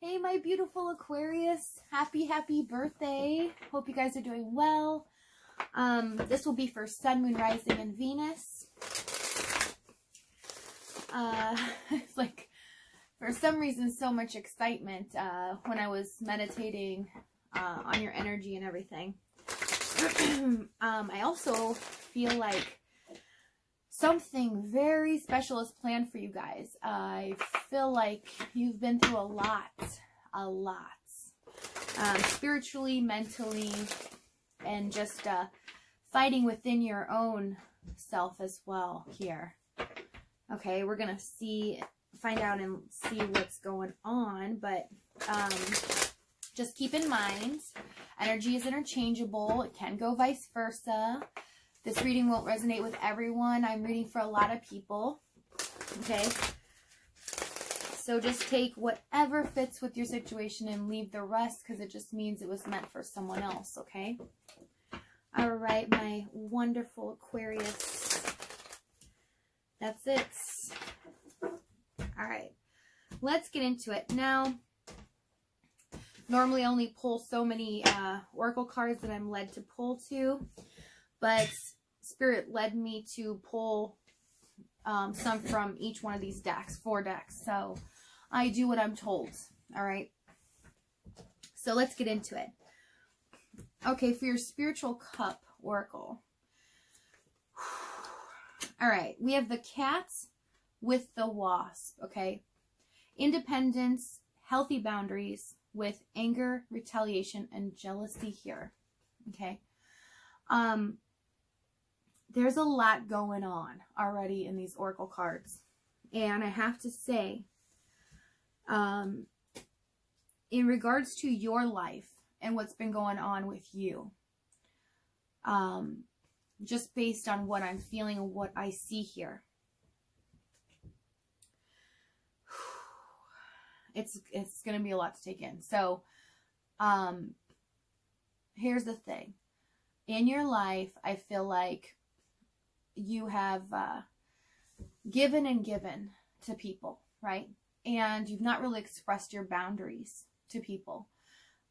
Hey, my beautiful Aquarius. Happy birthday. Hope you guys are doing well. This will be for Sun, Moon, Rising, and Venus. It's like, for some reason, so much excitement when I was meditating on your energy and everything. I also feel like something very special is planned for you guys. I feel like you've been through a lot, spiritually, mentally, and just fighting within your own self as well here. Okay, we're gonna find out and see what's going on, but just keep in mind, energy is interchangeable. It can go vice versa. This reading won't resonate with everyone. I'm reading for a lot of people. Okay? So just take whatever fits with your situation and leave the rest, because it just means it was meant for someone else. Okay? All right, my wonderful Aquarius. That's it. All right. Let's get into it. Now, normally I only pull so many oracle cards that I'm led to pull to, but Spirit led me to pull some from each one of these decks, 4 decks. So I do what I'm told. All right. So let's get into it. Okay, for your spiritual cup oracle. All right, we have the cat with the wasp. Okay, independence, healthy boundaries with anger, retaliation, and jealousy here. Okay. There's a lot going on already in these oracle cards. And I have to say, in regards to your life and what's been going on with you, just based on what I'm feeling and what I see here, it's going to be a lot to take in. So, here's the thing. In your life, I feel like you have given and given to people, right? And you've not really expressed your boundaries to people.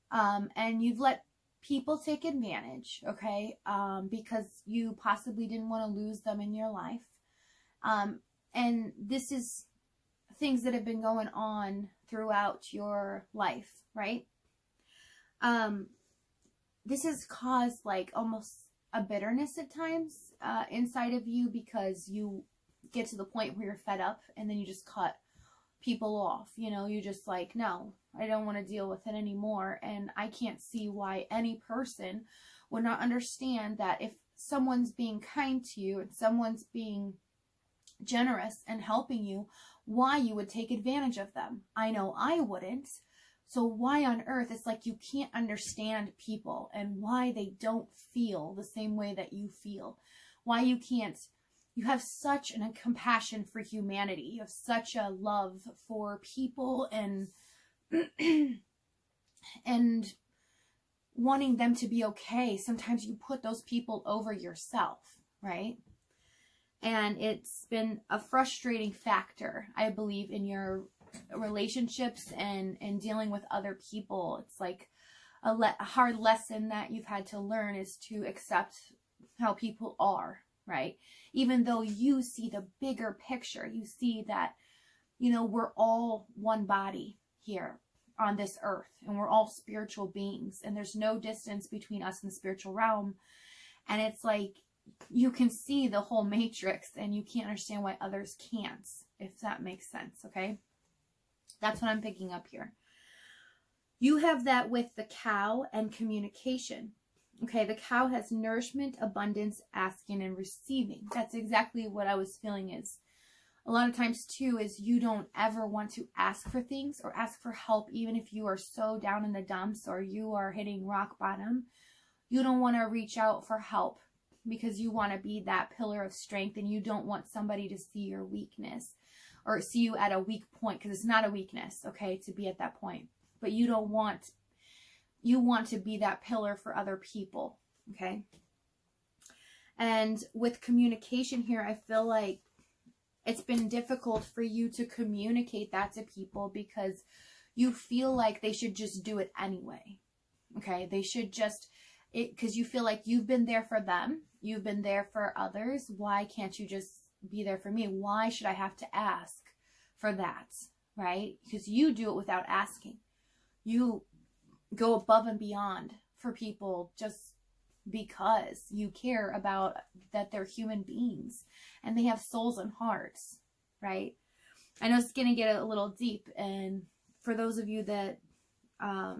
And you've let people take advantage, okay? Because you possibly didn't want to lose them in your life. And this is things that have been going on throughout your life, right? This has caused like almost a bitterness at times inside of you, because you get to the point where you're fed up and then you just cut people off. You know, you just like, no, I don't want to deal with it anymore. And I can't see why any person would not understand that if someone's being kind to you and someone's being generous and helping you, why you would take advantage of them. I know I wouldn't. So why on earth? It's like you can't understand people and why they don't feel the same way that you feel. Why you can't. You have such a compassion for humanity. You have such a love for people and and wanting them to be okay. Sometimes you put those people over yourself, right? And it's been a frustrating factor, I believe, in your relationships and dealing with other people. It's like a hard lesson that you've had to learn is to accept how people are, right? Even though you see the bigger picture, you see that, you know, we're all one body here on this earth, and we're all spiritual beings, and there's no distance between us and the spiritual realm. And it's like you can see the whole matrix and you can't understand why others can't, if that makes sense. Okay, that's what I'm picking up here. You have that with the cow and communication. Okay, the cow has nourishment, abundance, asking, and receiving. That's exactly what I was feeling is. A lot of times, too, is you don't ever want to ask for things or ask for help, even if you are so down in the dumps or you are hitting rock bottom. You don't want to reach out for help because you want to be that pillar of strength, and you don't want somebody to see your weakness or see you at a weak point, because it's not a weakness, okay, to be at that point. But you don't want, you want to be that pillar for other people, okay? And with communication here, I feel like it's been difficult for you to communicate that to people because you feel like they should just do it anyway. Okay, they should just, because you feel like you've been there for them, you've been there for others. Why can't you just be there for me? Why should I have to ask for that, right? Because you do it without asking. You go above and beyond for people just because you care about that they're human beings and they have souls and hearts, right? I know it's going to get a little deep, and for those of you that are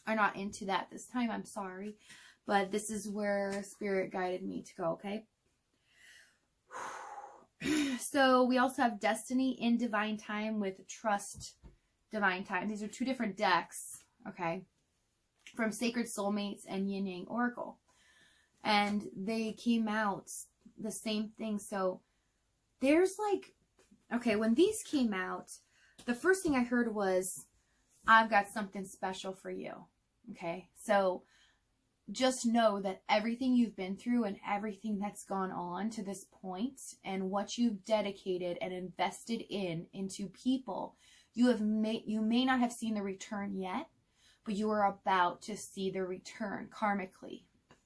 not into that this time, I'm sorry, but this is where Spirit guided me to go, okay? So we also have Destiny in Divine Time with Trust Divine Time. These are two different decks, okay, from Sacred Soulmates and Yin Yang Oracle. And they came out the same thing. So there's like, okay, when these came out, the first thing I heard was, I've got something special for you. Okay, so just know that everything you've been through and everything that's gone on to this point and what you've dedicated and invested into people, you may not have seen the return yet, but you are about to see the return karmically.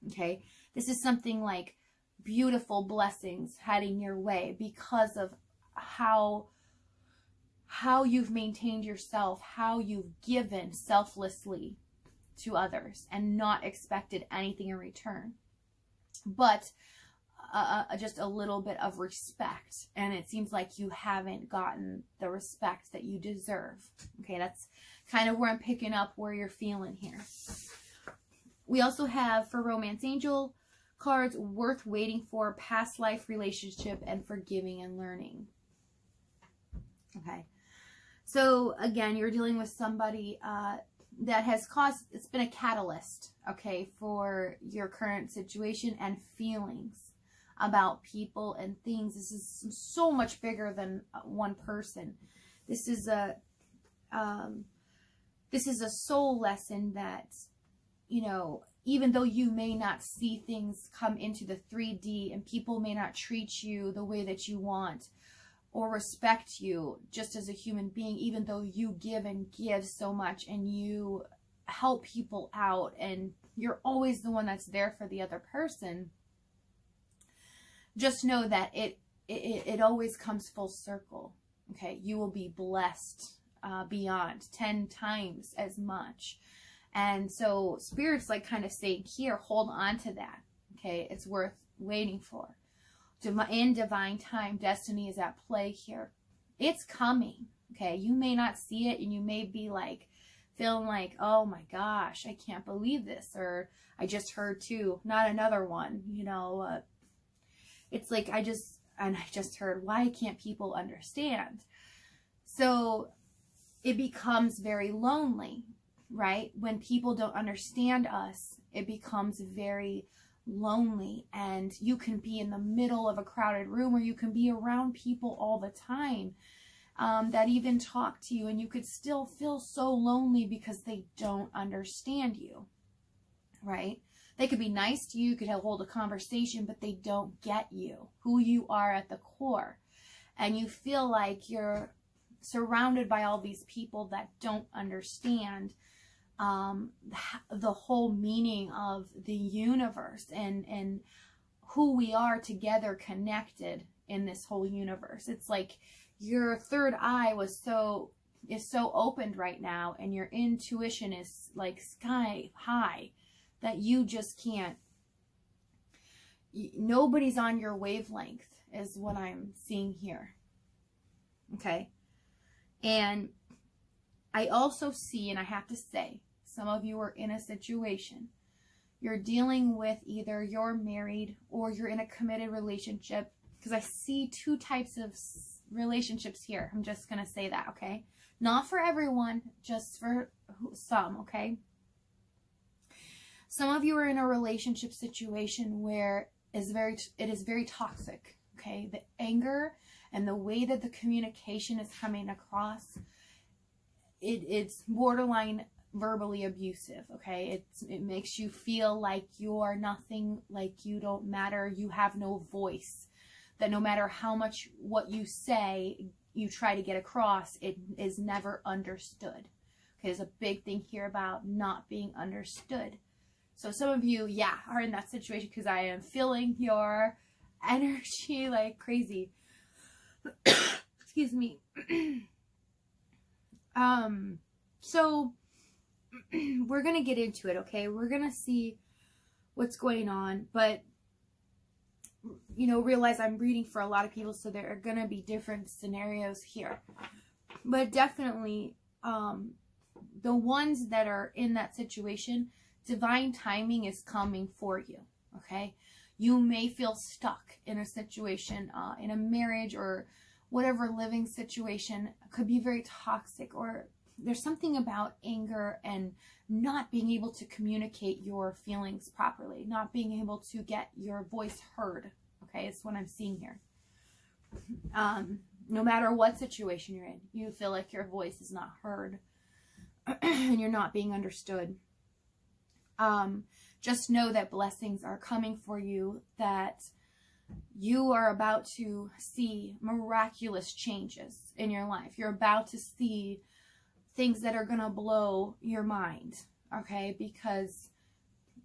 Okay, this is something like beautiful blessings heading your way because of how you've maintained yourself, how you've given selflessly to others and not expected anything in return, but just a little bit of respect. And it seems like you haven't gotten the respect that you deserve. Okay, that's kind of where I'm picking up where you're feeling here. We also have, for Romance Angel cards, worth waiting for, past life relationship, and forgiving and learning. Okay, so again, you're dealing with somebody that has caused, it's been a catalyst, okay, for your current situation and feelings about people and things. This is so much bigger than one person. This is a soul lesson that, you know, even though you may not see things come into the 3D and people may not treat you the way that you want or respect you just as a human being, even though you give and give so much and you help people out and you're always the one that's there for the other person, just know that it always comes full circle. Okay, you will be blessed beyond 10 times as much. And so Spirit's like kind of saying here, hold on to that. Okay, it's worth waiting for. In divine time, destiny is at play here. It's coming. Okay, you may not see it and you may be like feeling like, oh my gosh, I can't believe this, or I just heard too, not another one, you know. It's like I just heard, why can't people understand? So it becomes very lonely, right? When people don't understand us, it becomes very lonely, and you can be in the middle of a crowded room, or you can be around people all the time that even talk to you, and you could still feel so lonely because they don't understand you, right? They could be nice to you, you could hold a conversation, but they don't get you, who you are at the core. And you feel like you're surrounded by all these people that don't understand the whole meaning of the universe and who we are together connected in this whole universe. It's like your third eye is so opened right now, and your intuition is like sky high, that you just can't, nobody's on your wavelength is what I'm seeing here. Okay, and I also see, and I have to say, some of you are in a situation, you're dealing with either you're married or you're in a committed relationship, because I see two types of relationships here. I'm just going to say that, okay? Not for everyone, just for some, okay? Some of you are in a relationship situation where it is very toxic, okay? The anger and the way that the communication is coming across, it's borderline verbally abusive, okay? It makes you feel like you're nothing, like you don't matter, you have no voice, that no matter how much what you say, you try to get across, it is never understood. Okay, there's a big thing here about not being understood. So some of you, yeah, are in that situation, because I am feeling your energy like crazy. Excuse me. So we're going to get into it, okay? We're going to see what's going on, but, you know, realize I'm reading for a lot of people, so there are going to be different scenarios here. But definitely, the ones that are in that situation, divine timing is coming for you, okay? You may feel stuck in a situation, in a marriage or whatever living situation. Could be very toxic, or there's something about anger and not being able to communicate your feelings properly, not being able to get your voice heard, okay? It's what I'm seeing here. No matter what situation you're in, you feel like your voice is not heard and you're not being understood. Just know that blessings are coming for you, that you are about to see miraculous changes in your life. You're about to see things that are going to blow your mind, okay? Because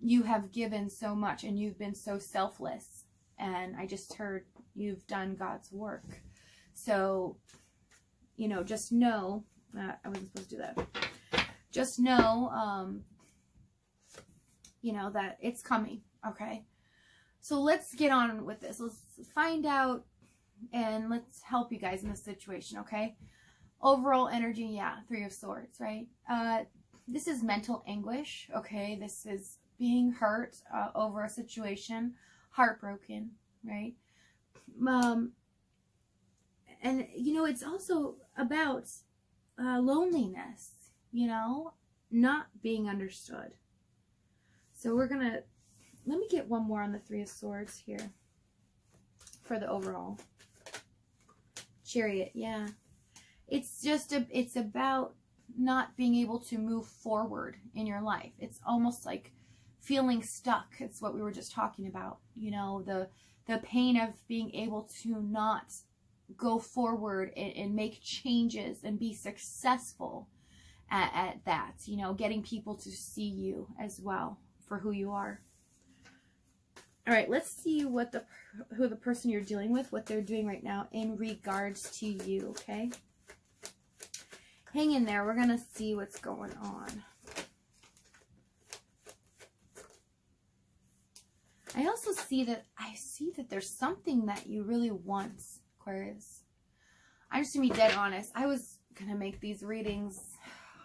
you have given so much and you've been so selfless. And I just heard you've done God's work. So, you know, just know, I wasn't supposed to do that. Just know, you know, that it's coming, okay? So let's get on with this. Let's find out and let's help you guys in this situation, okay? Overall energy, yeah, Three of Swords, right? This is mental anguish, okay? This is being hurt over a situation, heartbroken, right? And, you know, it's also about loneliness, you know, not being understood. So we're going to, let me get one more on the Three of Swords here for the overall. Chariot, yeah. It's just, it's about not being able to move forward in your life. It's almost like feeling stuck. It's what we were just talking about. You know, the pain of being able to not go forward and make changes and be successful at that. You know, getting people to see you as well for who you are. All right, let's see what who the person you're dealing with, what they're doing right now in regards to you, okay? Hang in there. We're going to see what's going on. I also see that, there's something that you really want, Aquarius. I'm just going to be dead honest. I was going to make these readings.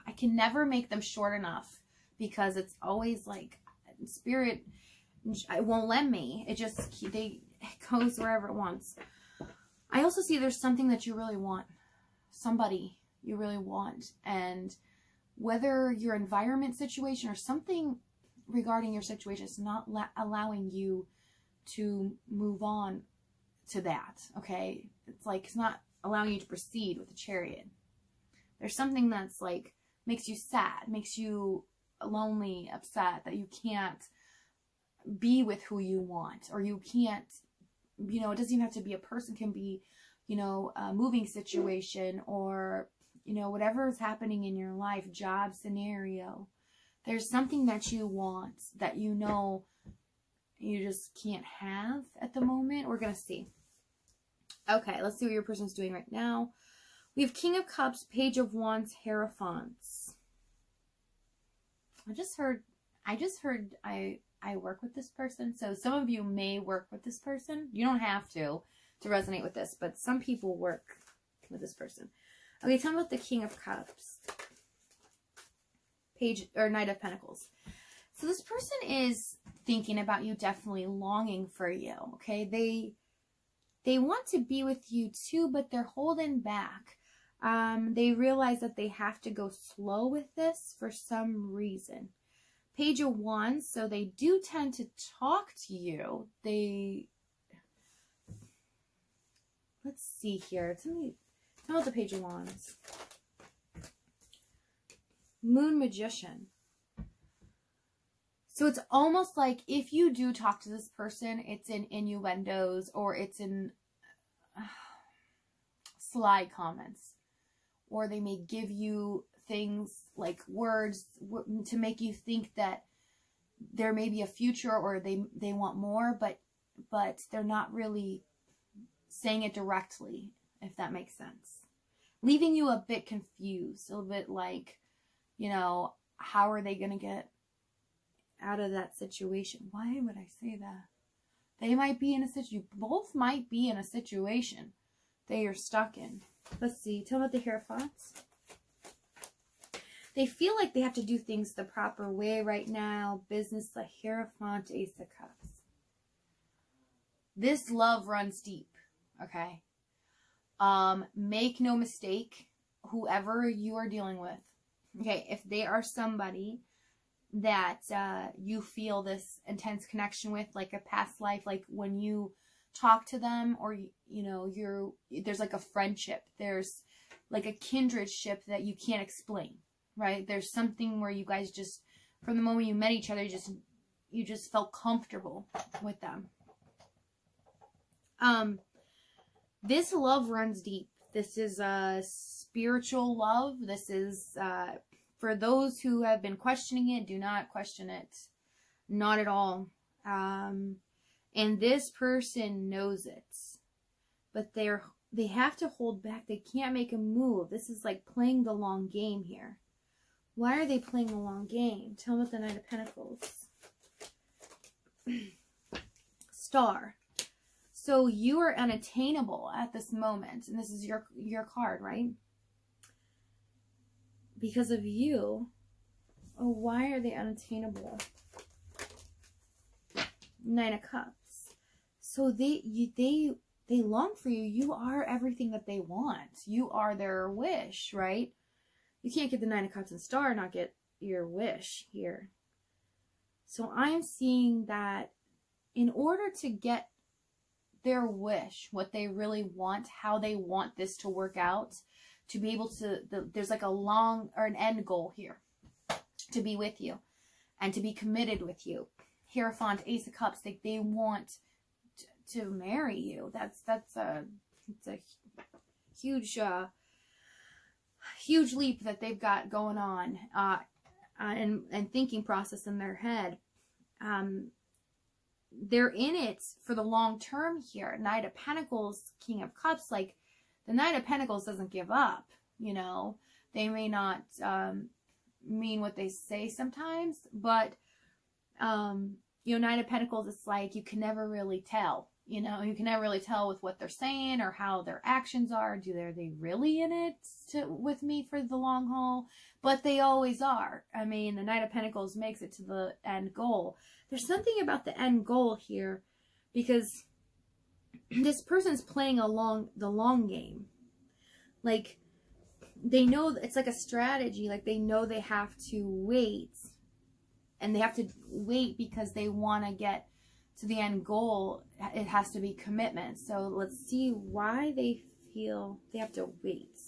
I can never make them short enough because it's always like Spirit, it won't let me. It just, it goes wherever it wants. I also see there's something that you really want. Somebody you really want. And whether your environment situation or something regarding your situation is not allowing you to move on to that, okay? It's like it's not allowing you to proceed with the Chariot. There's something that's like makes you sad, makes you lonely, upset, that you can't be with who you want, or you can't, you know, it doesn't even have to be a person, it can be, you know, a moving situation, or, you know, whatever is happening in your life, job scenario. There's something that you want that you know you just can't have at the moment. We're going to see. Okay, let's see what your person's doing right now. We have King of Cups, Page of Wands, Hierophants. I just heard I work with this person. So some of you may work with this person. You don't have to resonate with this, but some people work with this person. Okay, tell me about the King of Cups. Page or Knight of Pentacles. So this person is thinking about you, definitely longing for you. Okay, they want to be with you too, but they're holding back. They realize that they have to go slow with this for some reason. Page of Wands, so they do tend to talk to you. Let's see here. Tell me about the Page of Wands. Moon Magician. So it's almost like if you do talk to this person, it's in innuendos, or it's in sly comments, or they may give you things like words to make you think that there may be a future, or they want more, but they're not really saying it directly, if that makes sense. Leaving you a bit confused, a little bit like, you know, how are they going to get out of that situation? Why would I say that? They might be in a situation, both might be in a situation they are stuck in. Let's see, tell me what the Hierophants. They feel like they have to do things the proper way right now. Business, the Hierophant, Ace of Cups. This love runs deep, okay? Make no mistake, whoever you are dealing with, okay, if they are somebody that you feel this intense connection with, like a past life, like when you talk to them, or you know, there's like a friendship, there's like a kindredship that you can't explain, right? There's something where you guys just, from the moment you met each other, you just felt comfortable with them. This love runs deep. This is a spiritual love. This is for those who have been questioning it, do not question it. Not at all. And this person knows it. But they have to hold back. They can't make a move. This is like playing the long game here. Why are they playing the long game? Tell me what the Knight of Pentacles. Star. So you are unattainable at this moment. And this is your card, right? Because of you. Oh, why are they unattainable? Nine of Cups. So they long for you. You are everything that they want. You are their wish, right? You can't get the Nine of Cups and Star and not get your wish here. So I'm seeing that in order to get their wish, what they really want, how they want this to work out, to be able to, there's like a long or an end goal here, to be with you and to be committed with you. Hierophant, Ace of Cups, they want to marry you. It's a huge huge leap that they've got going on and thinking process in their head. They're in it for the long term here. Knight of Pentacles, King of Cups, like the Knight of Pentacles doesn't give up, you know. They may not mean what they say sometimes, but you know, Knight of Pentacles, it's like you can never really tell, you know, you can never really tell with what they're saying or how their actions are. Are they really in it with me for the long haul? But they always are. I mean, the Knight of Pentacles makes it to the end goal. There's something about the end goal here, because this person's playing the long game. Like, they know it's like a strategy. Like, they know they have to wait. And they have to wait because they want to get to the end goal. It has to be commitment. So let's see why they feel they have to wait.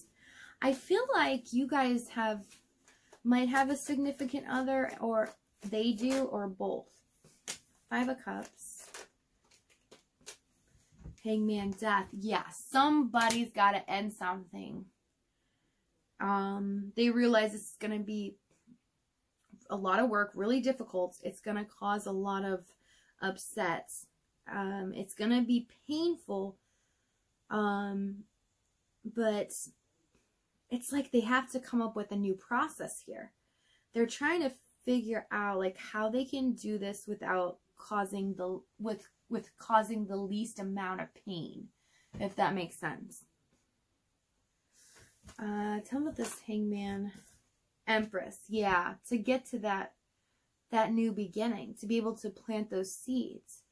I feel like you guys might have a significant other, or they do, or both. Five of Cups. Hangman, Death. Yeah, somebody's got to end something. They realize it's going to be a lot of work, really difficult. It's going to cause a lot of upset. It's going to be painful. But it's like they have to come up with a new process here. They're trying to figure out like how they can do this without causing causing the least amount of pain, if that makes sense. Tell me about this Hangman. Empress, yeah, to get to that new beginning, to be able to plant those seeds.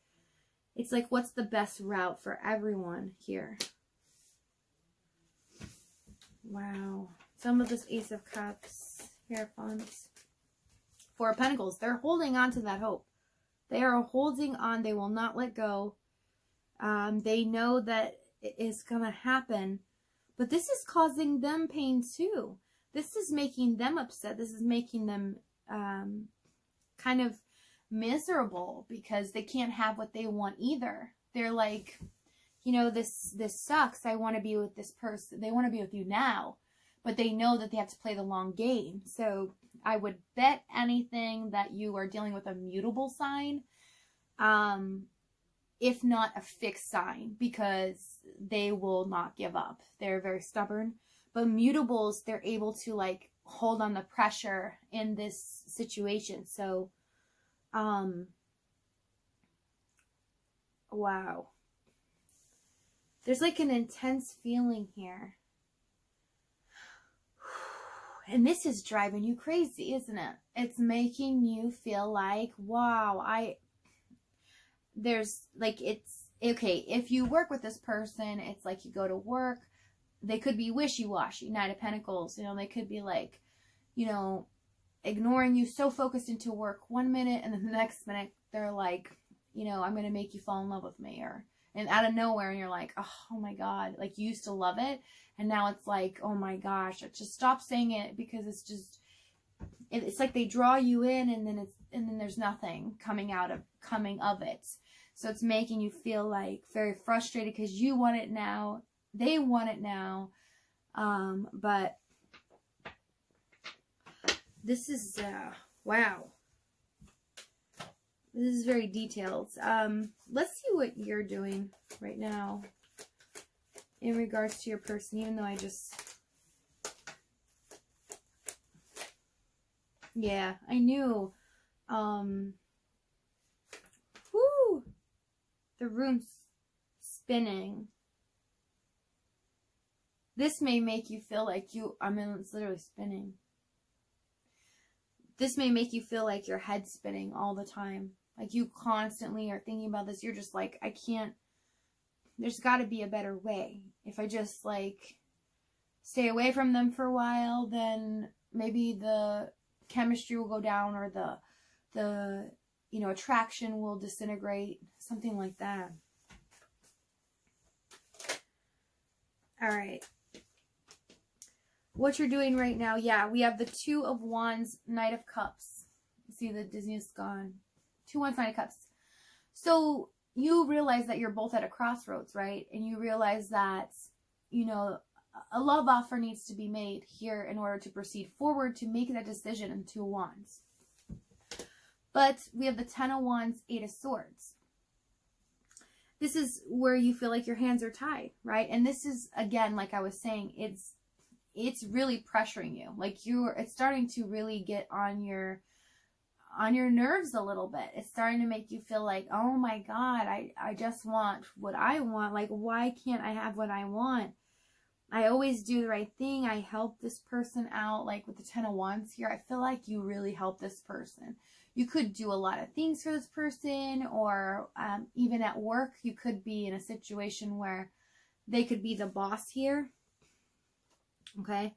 It's like, what's the best route for everyone here? Wow. Some of this Ace of Cups, Hierophant, Four of Pentacles. They're holding on to that hope. They are holding on. They will not let go. They know that it is going to happen, but this is causing them pain too. This is making them upset. This is making them kind of miserable because they can't have what they want either. They're like, you know, this sucks. I want to be with this person. They want to be with you now, but they know that they have to play the long game. So I would bet anything that you are dealing with a mutable sign, if not a fixed sign, because they will not give up. They're very stubborn. But mutables, they're able to like hold on the pressure in this situation. So, wow. There's like an intense feeling here. And this is driving you crazy, isn't it? It's making you feel like, wow, there's like, it's okay. If you work with this person, it's like you go to work, they could be wishy-washy, Knight of Pentacles, you know, they could be like, you know, ignoring you, so focused into work 1 minute, and then the next minute they're like, you know, I'm going to make you fall in love with me, and out of nowhere, and you're like, oh my God, like you used to love it, and now it's like, oh my gosh, just stop saying it, because it's just, it's like they draw you in, and then there's nothing coming of it. So it's making you feel like very frustrated because you want it now, they want it now, but this is, wow. This is very detailed. Let's see what you're doing right now in regards to your person, even though I just... Yeah, I knew. Whoo! The room's spinning. This may make you feel like it's literally spinning. This may make you feel like your head's spinning all the time. Like you constantly are thinking about this. You're just like, I can't, there's got to be a better way. If I just like stay away from them for a while, then maybe the chemistry will go down, or the you know, attraction will disintegrate, something like that. All right. What you're doing right now, yeah, we have the Two of Wands, Knight of Cups. See, the dizziness gone. 2 Wands, Knight of Cups. So you realize that you're both at a crossroads, right? And you realize that, you know, a love offer needs to be made here in order to proceed forward, to make that decision in 2 Wands. But we have the 10 of Wands, 8 of Swords. This is where you feel like your hands are tied, right? And this is, again, like I was saying, it's really pressuring you. Like it's starting to really get on your nerves a little bit. It's starting to make you feel like, oh my God, I just want what I want. Like, why can't I have what I want? I always do the right thing. I help this person out. Like with the 10 of Wands here, I feel like you really help this person. You could do a lot of things for this person, or even at work, you could be in a situation where they could be the boss here. Okay.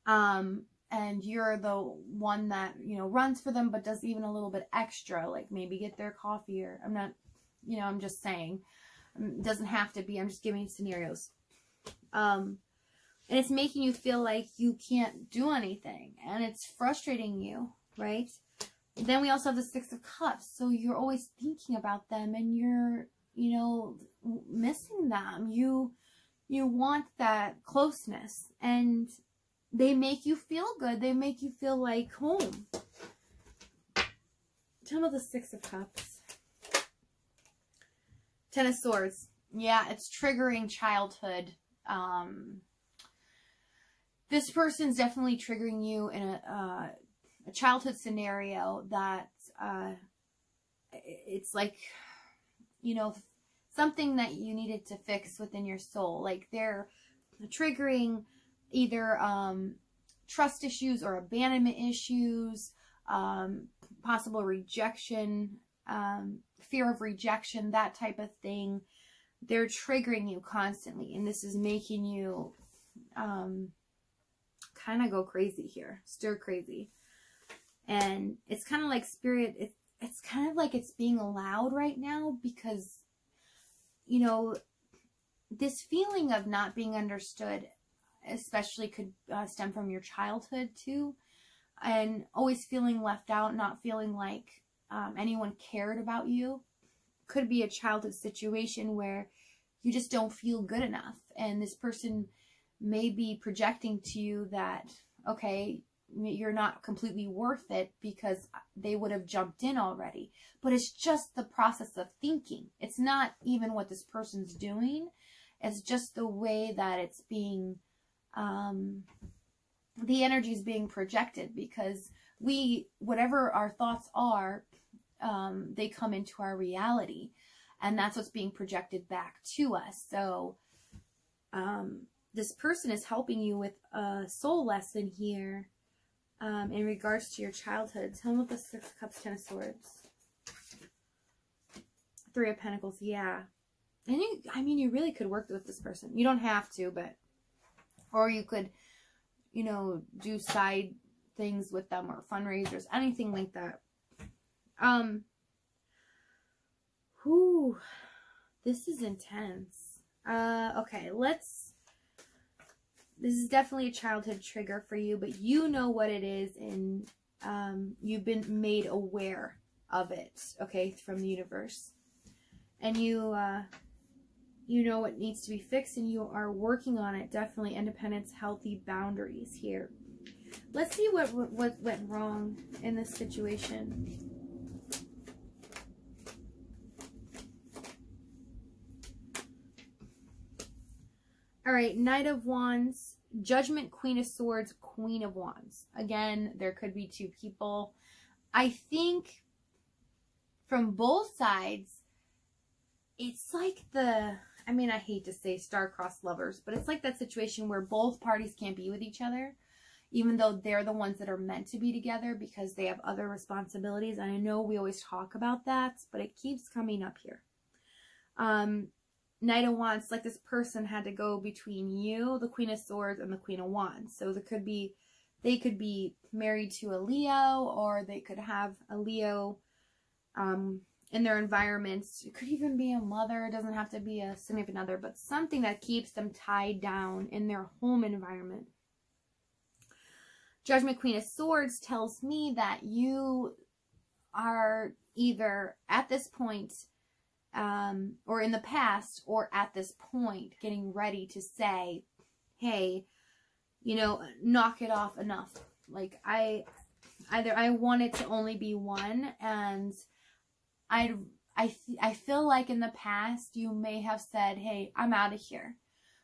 And you're the one that, you know, runs for them, but does even a little bit extra, like maybe get their coffee, or I'm not, you know, I'm just saying, it doesn't have to be, I'm just giving scenarios. And it's making you feel like you can't do anything, and it's frustrating you, right? Then we also have the 6 of Cups. So you're always thinking about them, and you're, you know, missing them. You want that closeness, and they make you feel good. They make you feel like home. Tell me about the 6 of Cups. 10 of Swords. Yeah, it's triggering childhood. This person's definitely triggering you in a childhood scenario that it's like, you know, something that you needed to fix within your soul. Like they're triggering either trust issues or abandonment issues, possible rejection, fear of rejection, that type of thing. They're triggering you constantly, and this is making you kind of go crazy here, stir crazy. And it's kind of like spirit, it's kind of like it's being allowed right now, because, you know, this feeling of not being understood especially could stem from your childhood too, and always feeling left out, not feeling like anyone cared about you. Could be a childhood situation where you just don't feel good enough. And this person may be projecting to you that, okay, you're not completely worth it because they would have jumped in already. But it's just the process of thinking. It's not even what this person's doing. It's just the way that it's being, the energy is being projected, because whatever our thoughts are, they come into our reality, and that's what's being projected back to us. So, this person is helping you with a soul lesson here, in regards to your childhood. Tell them what the Six of Cups, Ten of Swords, Three of Pentacles. Yeah. And you really could work with this person. You don't have to, but, or you could, do side things with them, or fundraisers, anything like that. This is intense. Okay, this is definitely a childhood trigger for you, but you know what it is, and you've been made aware of it, okay, from the universe. And you know what needs to be fixed, and you are working on it. Definitely independence, healthy boundaries here. Let's see what went wrong in this situation. All right, Knight of Wands, Judgment, Queen of Swords, Queen of Wands. Again, there could be two people. I think from both sides, it's like I hate to say star-crossed lovers, but it's like that situation where both parties can't be with each other, even though they're the ones that are meant to be together because they have other responsibilities. And I know we always talk about that, but it keeps coming up here. Knight of Wands, like this person had to go between you, the Queen of Swords, and the Queen of Wands. So they could be married to a Leo, or they could have a Leo in their environments. It could even be a mother. It doesn't have to be a significant other, but something that keeps them tied down in their home environment. Judgment, Queen of Swords tells me that you are either at this point, or in the past, or at this point, getting ready to say, hey, knock it off, enough. Like, I want it to only be one, and I feel like in the past you may have said, hey, I'm out of here,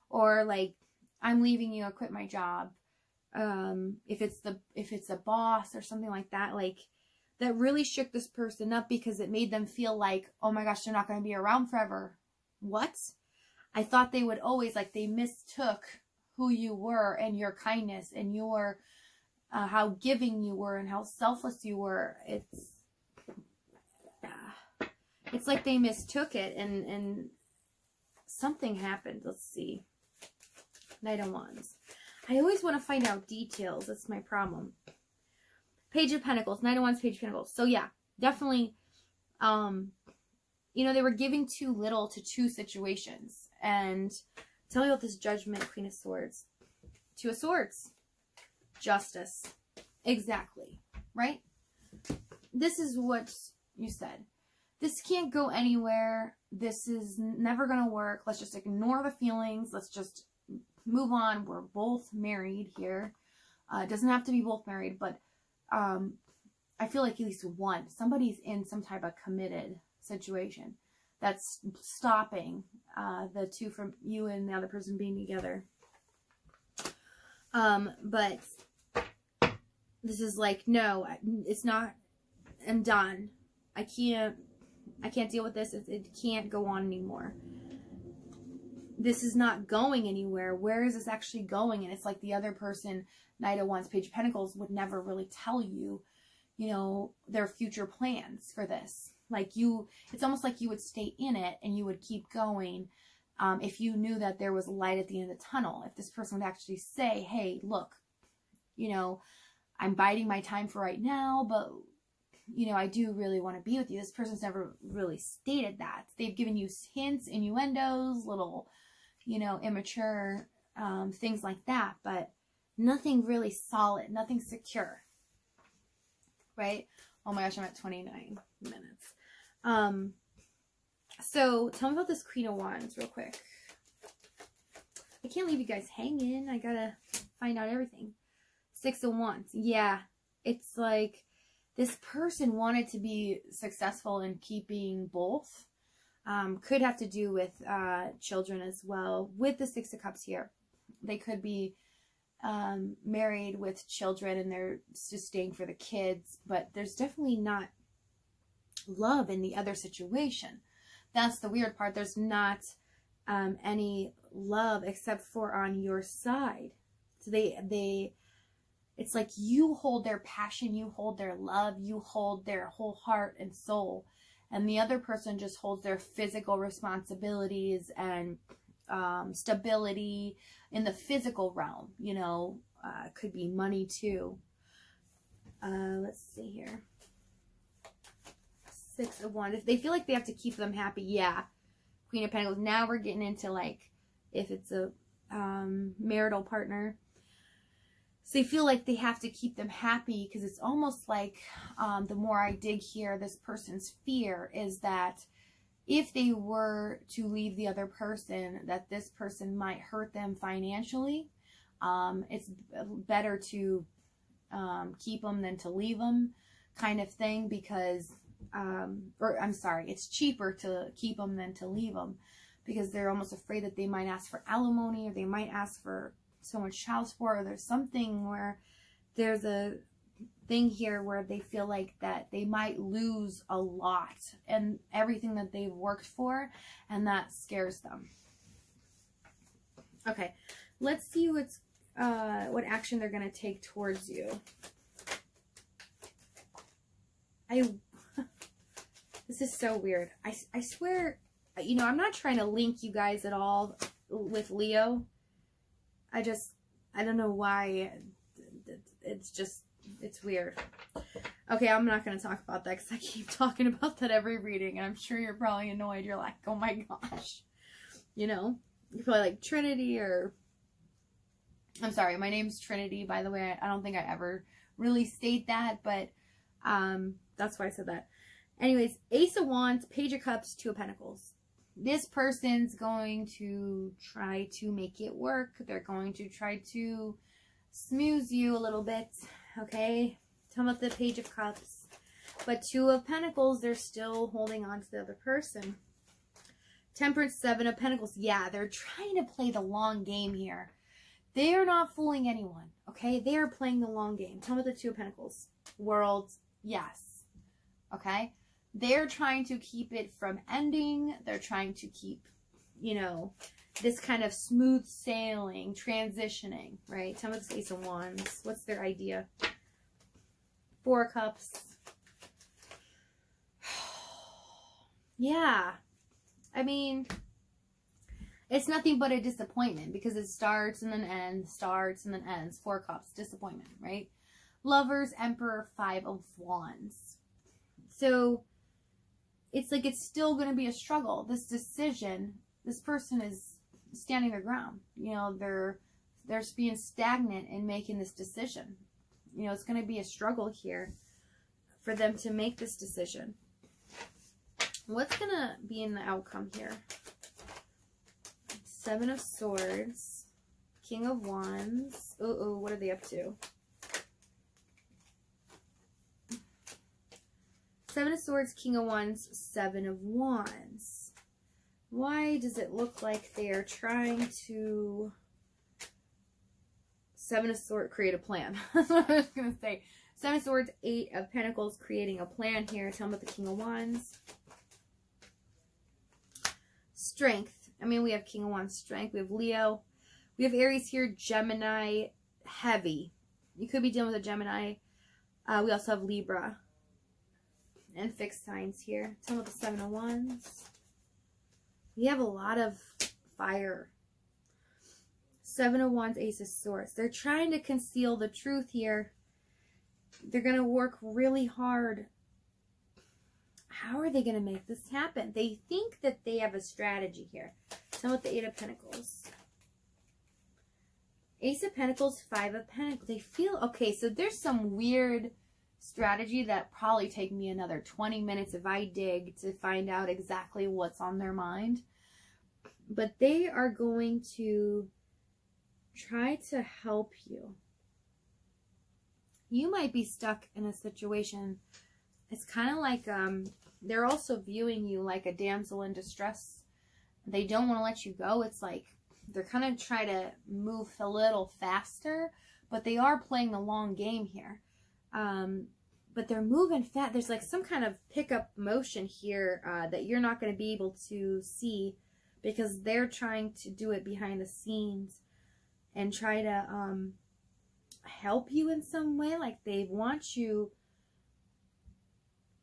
or like, I'm leaving you, I quit my job. If it's a boss or something like that, like, that really shook this person up, because it made them feel like, oh my gosh, they're not going to be around forever. What? I thought they would always, like, they mistook who you were and your kindness and your how giving you were and how selfless you were. It's like they mistook it, and something happened. Let's see. Knight of Wands. I always want to find out details. That's my problem. Page of Pentacles. Knight of Wands, Page of Pentacles. So yeah, definitely, they were giving too little to two situations. And tell me about this Judgment, Queen of Swords. Two of Swords. Justice. Exactly. Right? This is what you said. This can't go anywhere. This is never going to work. Let's just ignore the feelings. Let's just move on. We're both married here. It doesn't have to be both married, but I feel like at least one. Somebody's in some type of committed situation that's stopping the two from you and the other person being together. But this is like, no, it's not. I'm done. I can't deal with this. It can't go on anymore. This is not going anywhere. Where is this actually going? And it's like the other person, Knight of Wands, Page of Pentacles, would never really tell you, their future plans for this. Like it's almost like you would stay in it and you would keep going if you knew that there was light at the end of the tunnel. If this person would actually say, hey, look, I'm biding my time for right now, but I do really want to be with you. This person's never really stated that. They've given you hints, innuendos, little, immature things like that, but nothing really solid, nothing secure, right? Oh my gosh, I'm at 29 minutes. So tell me about this Queen of Wands real quick. I can't leave you guys hanging. I gotta find out everything. 6 of Wands. Yeah, it's like this person wanted to be successful in keeping both. Could have to do with children as well. With the 6 of Cups here, they could be married with children and they're just staying for the kids, but there's definitely not love in the other situation. That's the weird part. There's not any love except for on your side. So it's like you hold their passion, you hold their love, you hold their whole heart and soul, and the other person just holds their physical responsibilities and stability in the physical realm. You know, could be money too. Let's see here. 6 of Wands. If they feel like they have to keep them happy, yeah. Queen of Pentacles. Now we're getting into like if it's a marital partner. So they feel like they have to keep them happy because it's almost like the more I dig here, this person's fear is that if they were to leave the other person, that this person might hurt them financially. It's better to keep them than to leave them, kind of thing, because or I'm sorry, it's cheaper to keep them than to leave them, because they're almost afraid that they might ask for alimony, or they might ask for so much child support, or there's something where there's a thing here where they feel like that they might lose a lot and everything that they've worked for, and that scares them. Okay, let's see what's what action they're going to take towards you. This is so weird. I swear, you know, I'm not trying to link you guys at all with Leo. I don't know why. It's weird. Okay, I'm not going to talk about that because I keep talking about that every reading, and I'm sure you're probably annoyed. You're like, oh my gosh. You know? You're probably like Trinity, or... I'm sorry, my name's Trinity, by the way. I don't think I ever really state that, but that's why I said that. Anyways, Ace of Wands, Page of Cups, 2 of Pentacles. This person's going to try to make it work. They're going to try to smooth you a little bit, okay? Tell them about the Page of Cups. But 2 of Pentacles, they're still holding on to the other person. Temperance, 7 of Pentacles. Yeah, they're trying to play the long game here. They are not fooling anyone, okay? They are playing the long game. Tell me about the 2 of Pentacles. World, yes, okay? They're trying to keep it from ending. They're trying to keep, you know, this kind of smooth sailing, transitioning, right? Tell me this Ace of Wands. What's their idea? 4 of Cups. Yeah. I mean, it's nothing but a disappointment because it starts and then ends, starts and then ends. 4 of Cups, disappointment, right? Lovers, Emperor, 5 of Wands. So it's like it's still going to be a struggle. This decision, this person is standing their ground. You know, they're being stagnant in making this decision. You know, it's going to be a struggle here for them to make this decision. What's going to be in the outcome here? 7 of Swords, King of Wands. Uh-oh, what are they up to? 7 of Swords, King of Wands, 7 of Wands. Why does it look like they are trying to... 7 of Swords, create a plan. That's what I was going to say. 7 of Swords, 8 of Pentacles, creating a plan here. Tell me about the King of Wands. Strength. I mean, we have King of Wands, Strength. We have Leo. We have Aries here, Gemini, heavy. You could be dealing with a Gemini. We also have Libra. And fixed signs here. Tell me about the 7 of Wands. We have a lot of fire. 7 of Wands, Ace of Swords. They're trying to conceal the truth here. They're going to work really hard. How are they going to make this happen? They think that they have a strategy here. Tell me about the 8 of Pentacles. Ace of Pentacles, 5 of Pentacles. They feel, okay, so there's some weird strategy that probably take me another 20 minutes if I dig to find out exactly what's on their mind. But they are going to try to help you. You might be stuck in a situation. It's kind of like they're also viewing you like a damsel in distress. They don't want to let you go. It's like they're kind of trying to move a little faster, but they are playing the long game here. But they're moving fast. There's like some kind of pickup motion here that you're not going to be able to see because they're trying to do it behind the scenes and try to help you in some way. Like they want you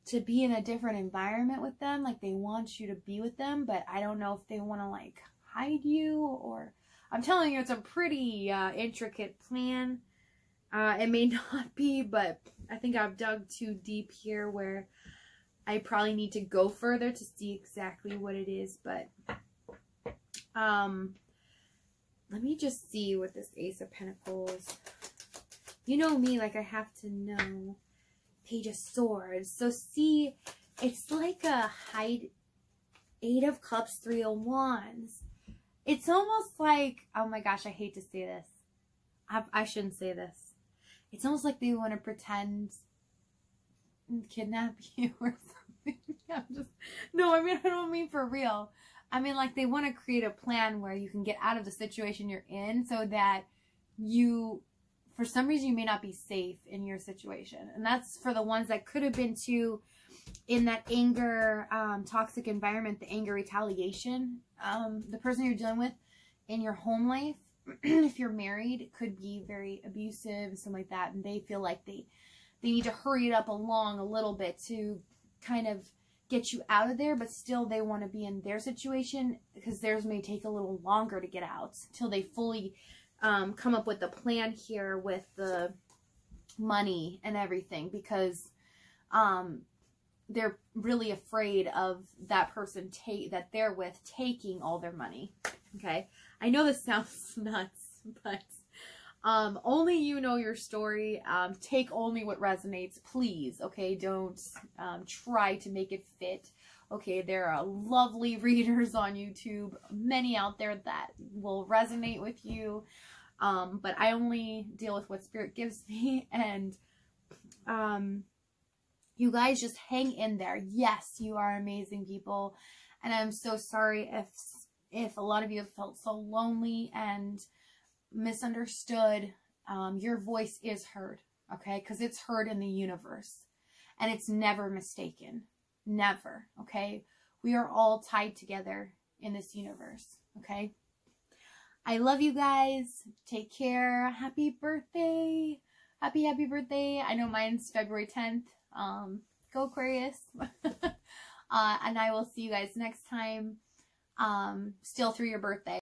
to be in a different environment with them. Like they want you to be with them, but I don't know if they want to like hide you or... I'm telling you, it's a pretty intricate plan. It may not be, but I think I've dug too deep here where I probably need to go further to see exactly what it is. But let me just see what this Ace of Pentacles... You know me, like I have to know. Page of Swords. So see, it's like a Eight of Cups, Three of Wands. It's almost like, oh my gosh, I hate to say this. I shouldn't say this. It's almost like they want to pretend kidnap you or something. No, I mean, I don't mean for real. I mean, like they want to create a plan where you can get out of the situation you're in so that you, for some reason, you may not be safe in your situation. And that's for the ones that could have been too in that anger, toxic environment, the anger retaliation. The person you're dealing with in your home life, if you're married, could be very abusive and something like that. And they feel like they need to hurry it up along a little bit to kind of get you out of there. But still they want to be in their situation because theirs may take a little longer to get out until they fully come up with a plan here with the money and everything. Because they're really afraid of that person that they're with taking all their money. Okay, I know this sounds nuts, but only you know your story. Take only what resonates, please. Okay, don't try to make it fit. Okay, there are lovely readers on YouTube, many out there that will resonate with you, but I only deal with what Spirit gives me. And you guys just hang in there. Yes, you are amazing people. And I'm so sorry if a lot of you have felt so lonely and misunderstood. Your voice is heard, okay? Because it's heard in the universe. And it's never mistaken. Never, okay? We are all tied together in this universe, okay? I love you guys. Take care. Happy birthday. Happy birthday. I know mine's February 10th. Go Aquarius. And I will see you guys next time, still through your birthday.